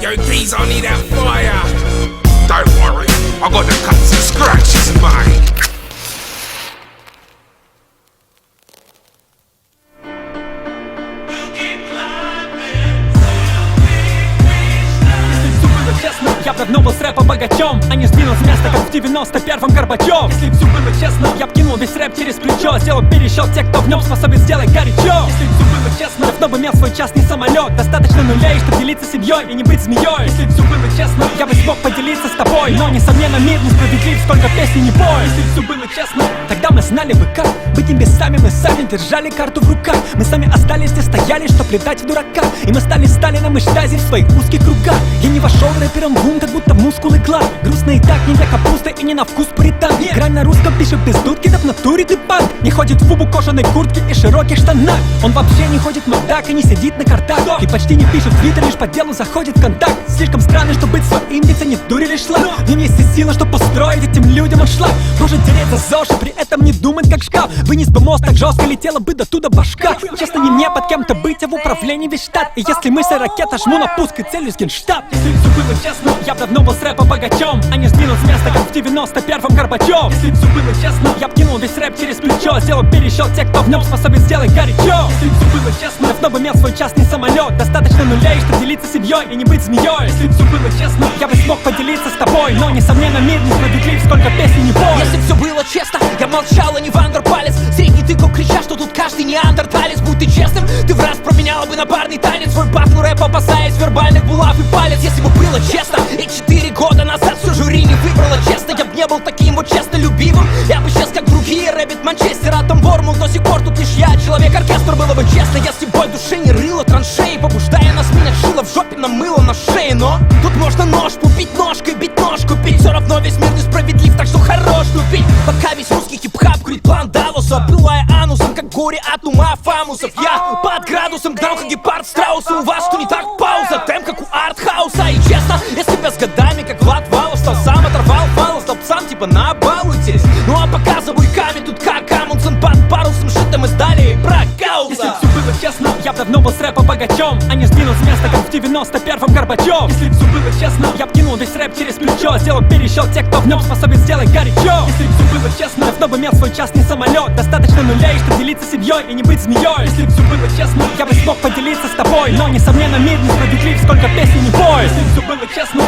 Yo, these only that fire. Don't worry, I got the cuts and scratches in mine. Я б давно был с рэпа богачом, а не сдвинул с места, как в 91-м Горбачев. Если б все было честно, я б кинул весь рэп через плечо, сделал пересчет тех, кто в нем способен сделать горячо. Если б все было честно, давно бы имел свой частный самолет. Достаточно нулей, чтобы делиться семьей и не быть змеей. Если б все было честно, я бы смог поделиться с тобой. Но, несомненно, мир несправедлив, сколько песен не пой. Если б все было честно, тогда мы знали бы как быть небесами. Мы сами держали карту в руках. Мы сами остались здесь, стояли, чтоб летать в дурака. И мы стали Сталином и Штази в своих узких кругах. Я не вошел рэпером в ум, как будто мускулы глаз. Грустно и так, не для капусты и не на вкус пуритан. Грань на русском пишет без дудки, да в натуре ты панк. Не ходит в убу кожаной куртке и широких штанах. Он вообще не ходит в Макдак и не сидит на картах. И почти не пишет в твиттер, лишь по делу заходит в контакт. Слишком странно, чтобы быть своим, ведь они дури лишь шлак. В нем есть и сила, чтобы устроить этим людям аншлаг. Может тереть за ЗОЖ и при этом не думать как шкаф. Вынес бы мост, так жестко летела бы до туда башка. Честно, не мне под кем-то быть, а в управлении весь штат. И если мысль ракета, жму на пуск и целюсь генштаб. Если все было честно, я б давно был с рэпа богачом, а не сдвинул с места, как в 91-м Горбачев. Если б все было честно, я б кинул весь рэп через плечо, сделал пересчет тех, кто в нем способен сделать горячо. Если б все было честно, давно бы имел свой частный самолет. Достаточно нулей, чтобы делиться семьей и не быть змеей. Если б все было честно, я бы смог поделиться с тобой. Но, несомненно, мир несправедлив, сколько песен не пой. Если б все было честно, я молчал, а не вандерпалец. Средний тыкал, крича, что тут каждый неандерталец. Будь ты честным, ты в раз променял бы на барный танец свой батл рэп, опасаясь вербальных булав и палец. Если бы было честно, и 4 года назад все жюри не выбрало честно, я б не был таким вот честно любимым. Я бы сейчас как другие рэбит Манчестер, а там Бормул, до сих пор тут лишь я, человек-оркестр. Было бы честно, если бой души не рыло траншеи, побуждая нас менять шило в жопе на мыло на шее. Но тут можно нож купить ножкой, бить ножку пить. Все равно весь мир несправедлив, так что хорош тупить. Пока весь русский хип-хап курит план Далласа, пылая анусом, как горе от ума фамусов. Я под градусом гнал, как гепард страуса. У вас что не так пауза, темп как у артхауса. И честно, если бы с годами, как Влад Валов, стал сам оторвал фалос, стал псам типа набалуйтесь. Ну а пока за буйками тут как Амундсен под парусом шитым издали про Гауза. Если б все было честно, я б давно был с рэпа богачом, а не сдвинул с места, как в 91-м Горбачев. Если б все было честно, я б кинул весь рэп через плечо, сделал пересчет тех, кто в нем способен сделать горячо. Если б все было честно, давно бы имел свой частный самолет. Достаточно нулей, чтобы делиться семьей и не быть змеей. Если б все было честно, я бы смог поделиться с тобой. Но, несомненно, мир несправедлив, сколько песен не пой. Если б все было честно.